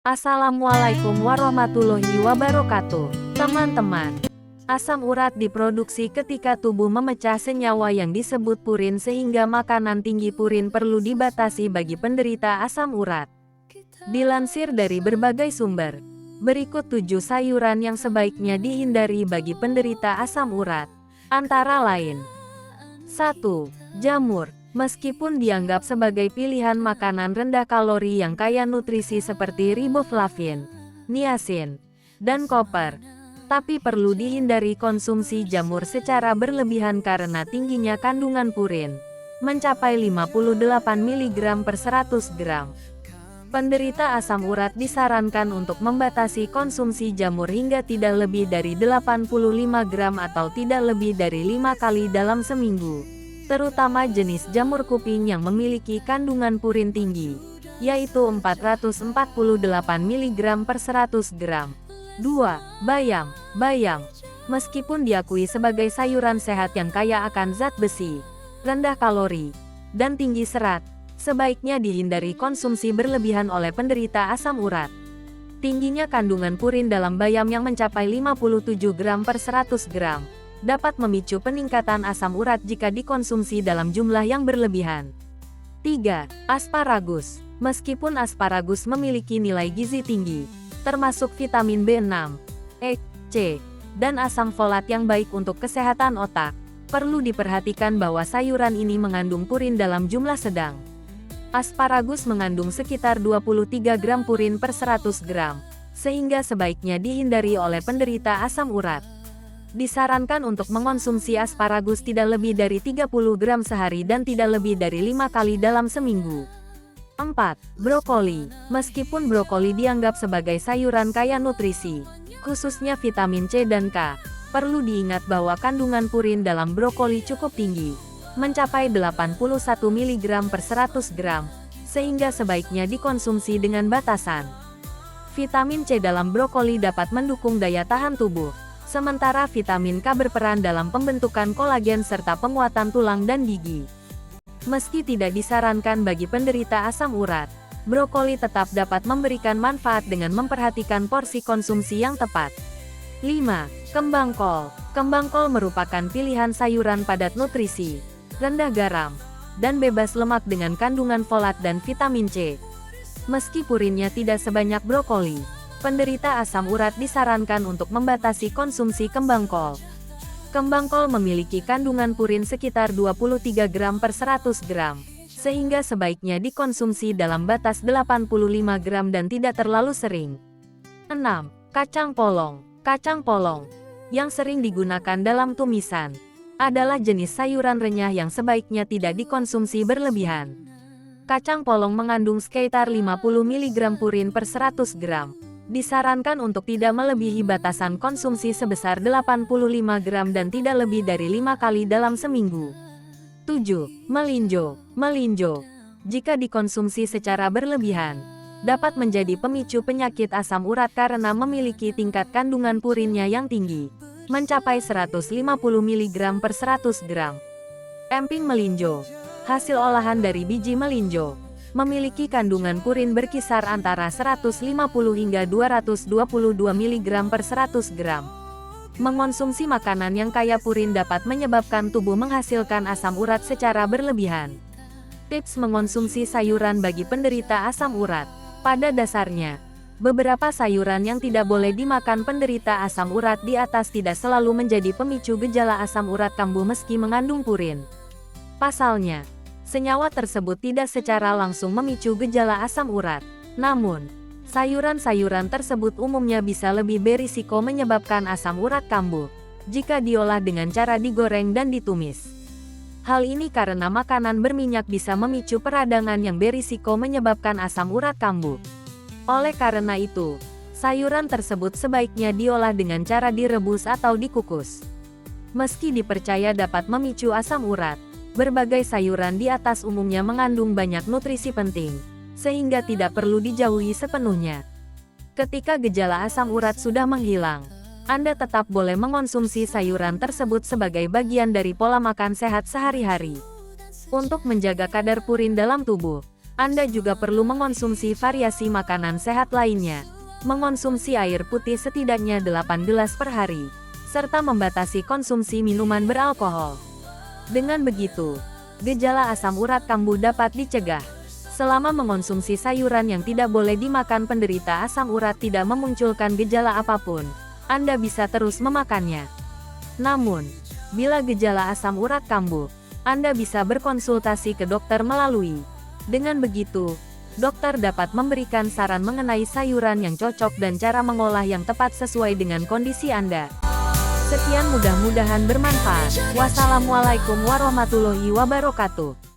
Assalamualaikum warahmatullahi wabarakatuh. Teman-teman, asam urat diproduksi ketika tubuh memecah senyawa yang disebut purin sehingga makanan tinggi purin perlu dibatasi bagi penderita asam urat. Dilansir dari berbagai sumber, berikut 7 sayuran yang sebaiknya dihindari bagi penderita asam urat. Antara lain, 1. Jamur. Meskipun dianggap sebagai pilihan makanan rendah kalori yang kaya nutrisi seperti riboflavin, niacin, dan koper, tapi perlu dihindari konsumsi jamur secara berlebihan karena tingginya kandungan purin, mencapai 58 mg per 100 gram. Penderita asam urat disarankan untuk membatasi konsumsi jamur hingga tidak lebih dari 85 gram atau tidak lebih dari 5 kali dalam seminggu. Terutama jenis jamur kuping yang memiliki kandungan purin tinggi, yaitu 448 mg per 100 gram. 2. Bayam. Bayam, meskipun diakui sebagai sayuran sehat yang kaya akan zat besi, rendah kalori, dan tinggi serat, sebaiknya dihindari konsumsi berlebihan oleh penderita asam urat. Tingginya kandungan purin dalam bayam yang mencapai 57 gram per 100 gram. Dapat memicu peningkatan asam urat jika dikonsumsi dalam jumlah yang berlebihan. 3. Asparagus. Meskipun asparagus memiliki nilai gizi tinggi, termasuk vitamin B6, E, C, dan asam folat yang baik untuk kesehatan otak, perlu diperhatikan bahwa sayuran ini mengandung purin dalam jumlah sedang. Asparagus mengandung sekitar 23 gram purin per 100 gram, sehingga sebaiknya dihindari oleh penderita asam urat. Disarankan untuk mengonsumsi asparagus tidak lebih dari 30 gram sehari dan tidak lebih dari 5 kali dalam seminggu. 4. Brokoli. Meskipun brokoli dianggap sebagai sayuran kaya nutrisi, khususnya vitamin C dan K, perlu diingat bahwa kandungan purin dalam brokoli cukup tinggi, mencapai 81 mg per 100 gram, sehingga sebaiknya dikonsumsi dengan batasan. Vitamin C dalam brokoli dapat mendukung daya tahan tubuh, sementara vitamin K berperan dalam pembentukan kolagen serta penguatan tulang dan gigi. Meski tidak disarankan bagi penderita asam urat, brokoli tetap dapat memberikan manfaat dengan memperhatikan porsi konsumsi yang tepat. 5. Kembang kol. Kembang kol merupakan pilihan sayuran padat nutrisi, rendah garam, dan bebas lemak dengan kandungan folat dan vitamin C. Meski purinnya tidak sebanyak brokoli, penderita asam urat disarankan untuk membatasi konsumsi kembang kol. Kembang kol memiliki kandungan purin sekitar 23 gram per 100 gram, sehingga sebaiknya dikonsumsi dalam batas 85 gram dan tidak terlalu sering. 6. Kacang polong. Kacang polong, yang sering digunakan dalam tumisan, adalah jenis sayuran renyah yang sebaiknya tidak dikonsumsi berlebihan. Kacang polong mengandung sekitar 50 mg purin per 100 gram. Disarankan untuk tidak melebihi batasan konsumsi sebesar 85 gram dan tidak lebih dari 5 kali dalam seminggu. 7. Melinjo. Melinjo, jika dikonsumsi secara berlebihan, dapat menjadi pemicu penyakit asam urat karena memiliki tingkat kandungan purinnya yang tinggi, mencapai 150 mg per 100 gram. Emping melinjo, hasil olahan dari biji melinjo, memiliki kandungan purin berkisar antara 150 hingga 222 mg per 100 gram. Mengonsumsi makanan yang kaya purin dapat menyebabkan tubuh menghasilkan asam urat secara berlebihan. Tips mengonsumsi sayuran bagi penderita asam urat. Pada dasarnya, beberapa sayuran yang tidak boleh dimakan penderita asam urat di atas tidak selalu menjadi pemicu gejala asam urat kambuh meski mengandung purin. Pasalnya, senyawa tersebut tidak secara langsung memicu gejala asam urat. Namun, sayuran-sayuran tersebut umumnya bisa lebih berisiko menyebabkan asam urat kambuh jika diolah dengan cara digoreng dan ditumis. Hal ini karena makanan berminyak bisa memicu peradangan yang berisiko menyebabkan asam urat kambuh. Oleh karena itu, sayuran tersebut sebaiknya diolah dengan cara direbus atau dikukus. Meski dipercaya dapat memicu asam urat, berbagai sayuran di atas umumnya mengandung banyak nutrisi penting, sehingga tidak perlu dijauhi sepenuhnya. Ketika gejala asam urat sudah menghilang, Anda tetap boleh mengonsumsi sayuran tersebut sebagai bagian dari pola makan sehat sehari-hari. Untuk menjaga kadar purin dalam tubuh, Anda juga perlu mengonsumsi variasi makanan sehat lainnya. Mengonsumsi air putih setidaknya 8 gelas per hari, serta membatasi konsumsi minuman beralkohol. Dengan begitu, gejala asam urat kambuh dapat dicegah. Selama mengonsumsi sayuran yang tidak boleh dimakan, penderita asam urat tidak memunculkan gejala apapun. Anda bisa terus memakannya. Namun, bila gejala asam urat kambuh, Anda bisa berkonsultasi ke dokter melalui. Dengan begitu, dokter dapat memberikan saran mengenai sayuran yang cocok dan cara mengolah yang tepat sesuai dengan kondisi Anda. Sekian, mudah-mudahan bermanfaat. Wassalamualaikum warahmatullahi wabarakatuh.